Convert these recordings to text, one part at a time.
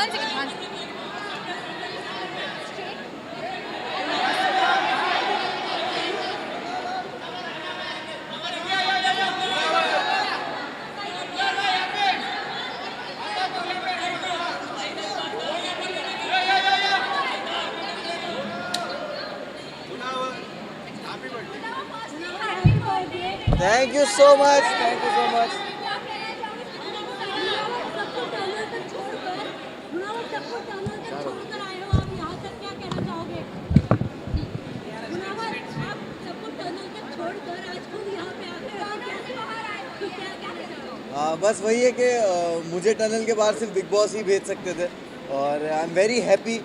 One second, one second. Thank you so much, thank you so much. बस वही है कि मुझे टनल के बाहर सिर्फ बिग बॉस ही भेज सकते थे और आई एम वेरी हैप्पी।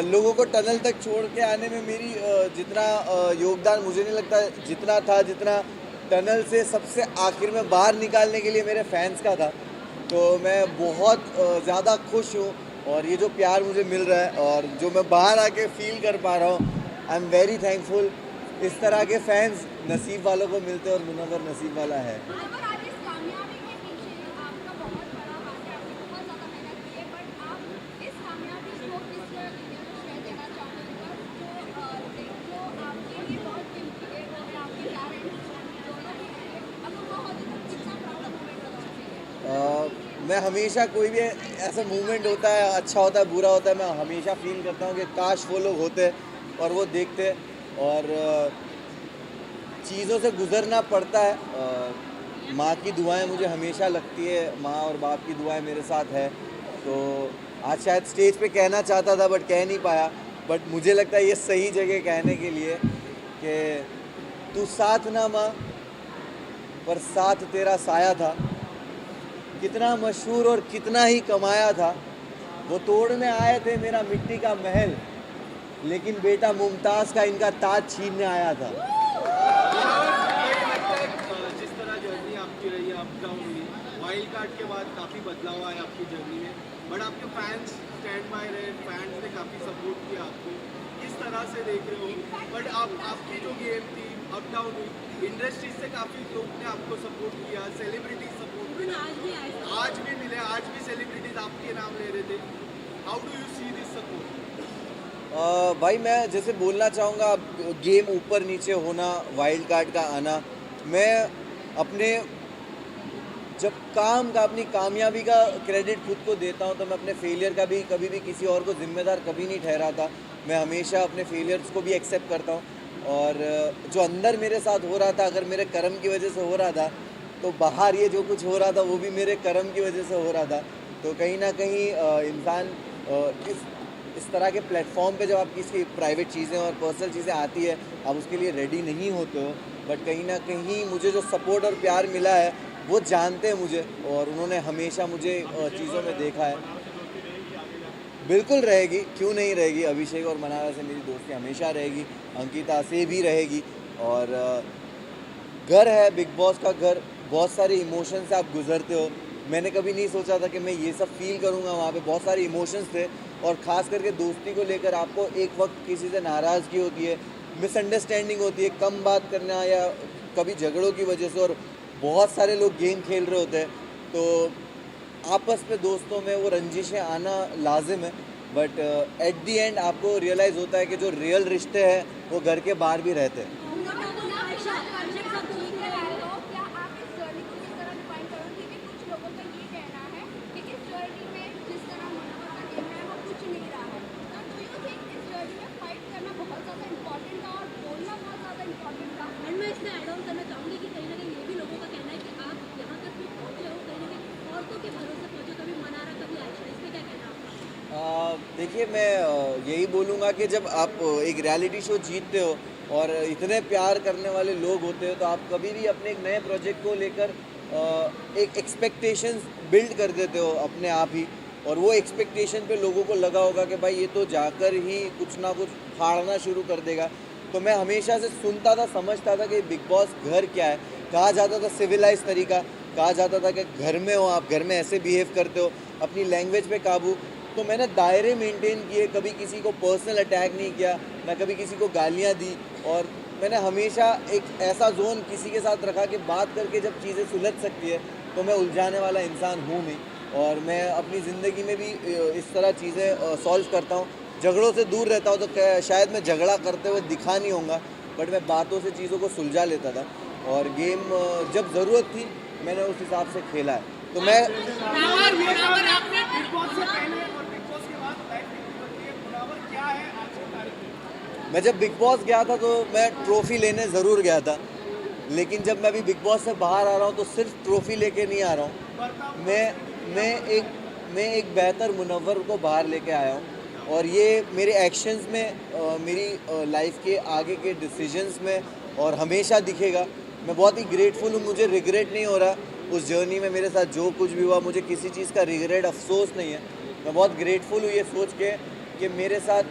लोगों को टनल तक छोड़ के आने में मेरी जितना योगदान मुझे नहीं लगता जितना था, जितना टनल से सबसे आखिर में बाहर निकालने के लिए मेरे फैंस का था। तो मैं बहुत ज़्यादा खुश हूँ और ये जो प्यार मुझे मिल रहा है और जो मैं बाहर आके फील कर पा रहा हूँ, आई एम वेरी थैंकफुल। इस तरह के फैंस नसीब वालों को मिलते हैं और मुनव्वर नसीब वाला है। मैं हमेशा कोई भी ऐसा मूवमेंट होता है, अच्छा होता है, बुरा होता है, मैं हमेशा फील करता हूँ कि काश वो लोग होते और वो देखते और चीज़ों से गुज़रना पड़ता है। माँ की दुआएं मुझे हमेशा लगती है, माँ और बाप की दुआएं मेरे साथ है। तो आज शायद स्टेज पे कहना चाहता था बट कह नहीं पाया, बट मुझे लगता है ये सही जगह कहने के लिए कि तू साथ ना माँ पर साथ तेरा साया था, कितना मशहूर और कितना ही कमाया था, वो तोड़ने आए थे मेरा मिट्टी का महल, लेकिन बेटा मुमताज़ का इनका ताज छीनने आया था। जिस तरह जर्नी आपकी रही है, अप डाउन हुई, वाइल्ड कार्ड के बाद काफ़ी बदलाव आया आपकी जर्नी में, बट आपके फैंस स्टैंड बाय रहे, फैंस ने काफ़ी सपोर्ट किया आपको, किस तरह से देख रहे हो? बट आपकी जो गेम थी अप डाउन हुई, इंडस्ट्री से काफ़ी लोग ने आपको सपोर्ट किया, सेलिब्रिटी सपोर्ट किया, आज भी मिले, आज भी सेलिब्रिटीज आपके नाम ले रहे थे। How do you see this support? भाई मैं जैसे बोलना चाहूँगा, गेम ऊपर नीचे होना, वाइल्ड कार्ड का आना, मैं अपने जब काम का, अपनी कामयाबी का क्रेडिट खुद को देता हूँ, तो मैं अपने फेलियर का भी कभी भी किसी और को जिम्मेदार कभी नहीं ठहराता। मैं हमेशा अपने फेलियर्स को भी एक्सेप्ट करता हूँ और जो अंदर मेरे साथ हो रहा था, अगर मेरे कर्म की वजह से हो रहा था, तो बाहर ये जो कुछ हो रहा था वो भी मेरे कर्म की वजह से हो रहा था। तो कहीं ना कहीं इंसान इस तरह के प्लेटफॉर्म पे जब आप किसी प्राइवेट चीज़ें और पर्सनल चीज़ें आती है, आप उसके लिए रेडी नहीं होते हो, बट कहीं ना कहीं मुझे जो सपोर्ट और प्यार मिला है वो जानते हैं मुझे और उन्होंने हमेशा मुझे चीज़ों में देखा है। बिल्कुल रहेगी, क्यों नहीं रहेगी। अभिषेक और मनारा से मेरी दोस्ती हमेशा रहेगी, अंकिता से भी रहेगी। और घर है बिग बॉस का घर, बहुत सारे इमोशन से आप गुजरते हो। मैंने कभी नहीं सोचा था कि मैं ये सब फील करूँगा। वहाँ पे बहुत सारे इमोशंस थे और ख़ास करके दोस्ती को लेकर आपको एक वक्त किसी से नाराज़गी होती है, मिसअंडरस्टैंडिंग होती है, कम बात करना या कभी झगड़ों की वजह से, और बहुत सारे लोग गेम खेल रहे होते हैं, तो आपस में दोस्तों में वो रंजिशें आना लाजिम है। बट एट दी एंड आपको रियलाइज़ होता है कि जो रियल रिश्ते हैं वो घर के बाहर भी रहते हैं। देखिए मैं यही बोलूँगा कि जब आप एक रियलिटी शो जीतते हो और इतने प्यार करने वाले लोग होते हो, तो आप कभी भी अपने एक नए प्रोजेक्ट को लेकर एक एक्सपेक्टेशंस बिल्ड कर देते हो अपने आप ही, और वो एक्सपेक्टेशन पे लोगों को लगा होगा कि भाई ये तो जाकर ही कुछ ना कुछ फाड़ना शुरू कर देगा। तो मैं हमेशा से सुनता था, समझता था कि बिग बॉस घर क्या है। कहा जाता था सिविलाइज तरीका, कहा जाता था कि घर में हो आप, घर में ऐसे बिहेव करते हो, अपनी लैंग्वेज पे काबू। तो मैंने दायरे मेंटेन किए, कभी किसी को पर्सनल अटैक नहीं किया, ना कभी किसी को गालियाँ दी, और मैंने हमेशा एक ऐसा जोन किसी के साथ रखा कि बात करके जब चीज़ें सुलझ सकती है, तो मैं उलझाने वाला इंसान हूँ नहीं। और मैं अपनी ज़िंदगी में भी इस तरह चीज़ें सॉल्व करता हूँ। झगड़ों से दूर रहता हूँ, तो शायद मैं झगड़ा करते हुए दिखा नहीं होऊंगा, बट मैं बातों से चीज़ों को सुलझा लेता था। और गेम जब ज़रूरत थी मैंने उस हिसाब से खेला है। तो मैं बिग बॉस से पहले और बिग बॉस के बाद लाइफ कितनी बदली है? मुनावर क्या है आज की तारीख में? मैं जब बिग बॉस गया था तो मैं ट्रॉफ़ी लेने ज़रूर गया था, लेकिन जब मैं अभी बिग बॉस से बाहर आ रहा हूँ तो सिर्फ ट्रॉफ़ी लेके नहीं आ रहा हूँ। मैं एक बेहतर मुनव्वर को बाहर लेके आया हूँ, और ये मेरे एक्शंस में मेरी लाइफ के आगे के डिसीजंस में और हमेशा दिखेगा। मैं बहुत ही ग्रेटफुल हूँ, मुझे रिग्रेट नहीं हो रहा उस जर्नी में मेरे साथ जो कुछ भी हुआ, मुझे किसी चीज़ का रिग्रेट अफसोस नहीं है। मैं बहुत ग्रेटफुल हूँ ये सोच के कि मेरे साथ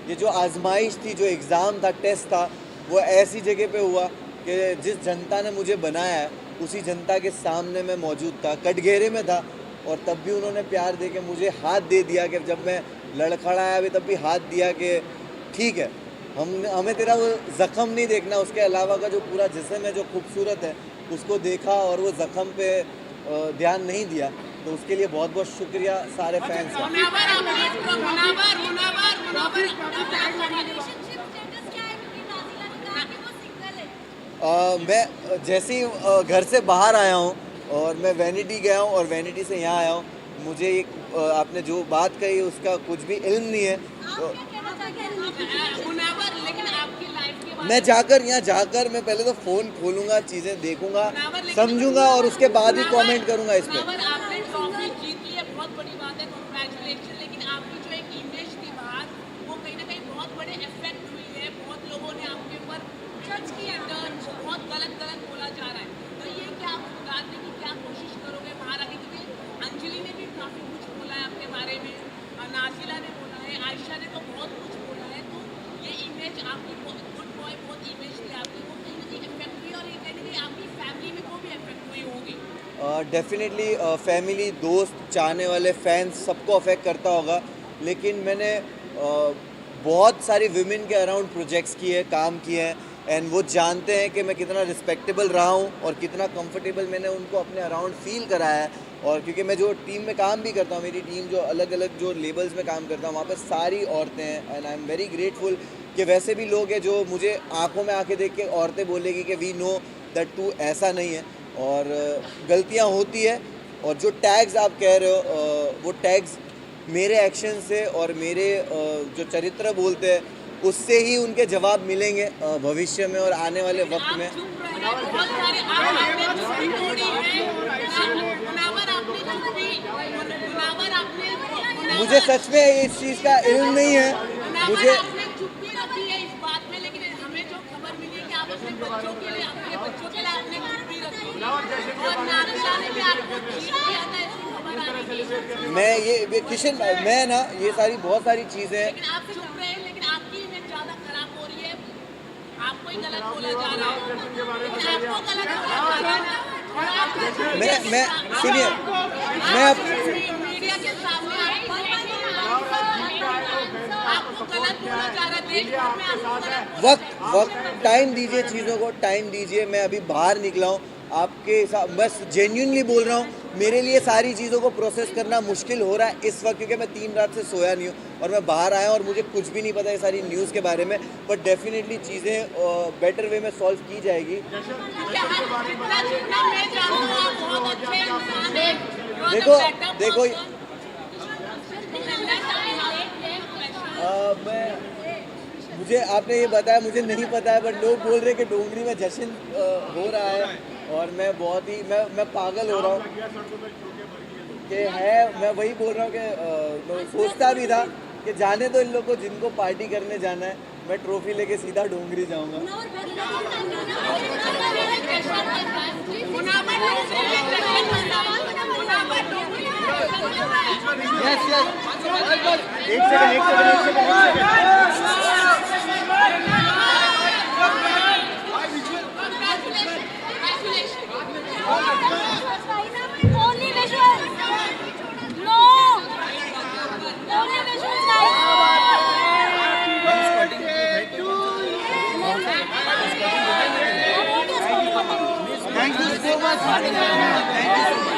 ये जो आजमाइश थी, जो एग्ज़ाम था, टेस्ट था, वो ऐसी जगह पे हुआ कि जिस जनता ने मुझे बनाया है उसी जनता के सामने मैं मौजूद था, कटघरे में था, और तब भी उन्होंने प्यार दे के मुझे हाथ दे दिया। कि जब मैं लड़खड़ाया भी तब भी हाथ दिया कि ठीक है, हमें तेरा वो ज़ख़म नहीं देखना, उसके अलावा का जो पूरा जिस्म है जो खूबसूरत है उसको देखा, और वो ज़ख़म पे ध्यान नहीं दिया। तो उसके लिए बहुत बहुत शुक्रिया सारे फैंस का। मैं जैसे ही घर से बाहर आया हूँ और मैं वैनिटी गया हूँ और वैनिटी से यहाँ आया हूँ, मुझे एक आपने जो बात कही उसका कुछ भी इल्म नहीं है। तो मैं यहाँ जाकर मैं पहले तो फ़ोन खोलूँगा, चीज़ें देखूँगा, समझूँगा, और उसके बाद ही कमेंट करूँगा इस पर। आपने ट्रॉफी जीत ली है, बहुत बड़ी बात है, कांग्रेचुलेशन। लेकिन आपकी जो एक इमेज थी बाहर, वो कहीं ना कहीं बहुत बड़े इफेक्ट हुई है। बहुत लोगों ने आपके ऊपर जज किया, बहुत गलत बोला जा रहा है। तो ये क्या आप सुधारने की क्या कोशिश करोगे बाहर आके? क्योंकि अंजलि ने भी काफ़ी कुछ बोला है आपके बारे में, नाजिला ने बोला है, आयशा ने तो बहुत कुछ बोला है। तो ये इमेज आपकी गुड बॉय बहुत इमेज थी आपकी, वो कहीं ना कहीं इफेक्ट हुई, और ये कहीं ना कहीं आपकी फैमिली में को भी इफेक्ट हुई होगी। डेफिनेटली फैमिली, दोस्त, चाहने वाले, फैंस, सबको अफेक्ट करता होगा। लेकिन मैंने बहुत सारी विमेन के अराउंड प्रोजेक्ट्स किए, काम किए हैं, एंड वो जानते हैं कि मैं कितना रिस्पेक्टेबल रहा हूँ और कितना कंफर्टेबल मैंने उनको अपने अराउंड फील कराया है। और क्योंकि मैं जो टीम में काम भी करता हूँ, मेरी टीम जो अलग अलग जो लेबल्स में काम करता हूँ, वहाँ पर सारी औरतें हैं, and I am very grateful कि वैसे भी लोग हैं जो मुझे आंखों में आंखें देख के औरतें बोलेगी कि वी नो दैट तू ऐसा नहीं है। और गलतियाँ होती है, और जो टैग्स आप कह रहे हो वो टैग्स मेरे एक्शन से और मेरे जो चरित्र बोलते हैं उससे ही उनके जवाब मिलेंगे भविष्य में और आने वाले वक्त में। मुझे सच में इस चीज़ का इल्म नहीं है। मुझे मैं ये किशन, मैं ना ये सारी बहुत सारी चीज़ें, लेकिन आप चुप रहे, लेकिन आपकी इमेज ज्यादा खराब हो रही है, आपको ही गलत बोला जा रहा है, आपको गलत बोला जा रहा है। मैं सुनिए, मैं मीडिया के सामने आपको गलत बोला जा रहा है, देश भर में आपको गलत वक्त टाइम दीजिए, चीज़ों को टाइम दीजिए। मैं अभी बाहर निकला हूँ, आपके साथ बस जेन्युइनली बोल रहा हूँ, मेरे लिए सारी चीज़ों को प्रोसेस करना मुश्किल हो रहा है इस वक्त, क्योंकि मैं 3 रात से सोया नहीं हूँ और मैं बाहर आया और मुझे कुछ भी नहीं पता है सारी न्यूज़ के बारे में। बट डेफिनेटली चीज़ें बेटर वे में सॉल्व की जाएगी। देखो मैं मुझे आपने ये बताया, मुझे नहीं पता है, बट लोग बोल रहे हैं कि डोंगरी में जश्न हो रहा है, और मैं बहुत ही मैं पागल हो रहा हूँ कि है। मैं वही बोल रहा हूँ कि मैं सोचता भी था कि जाने तो इन लोग को, जिनको पार्टी करने जाना है, मैं ट्रॉफी लेके सीधा डोंगरी जाऊँगा। एक second Only visuals. No. Only visuals, guys. Thank you so much.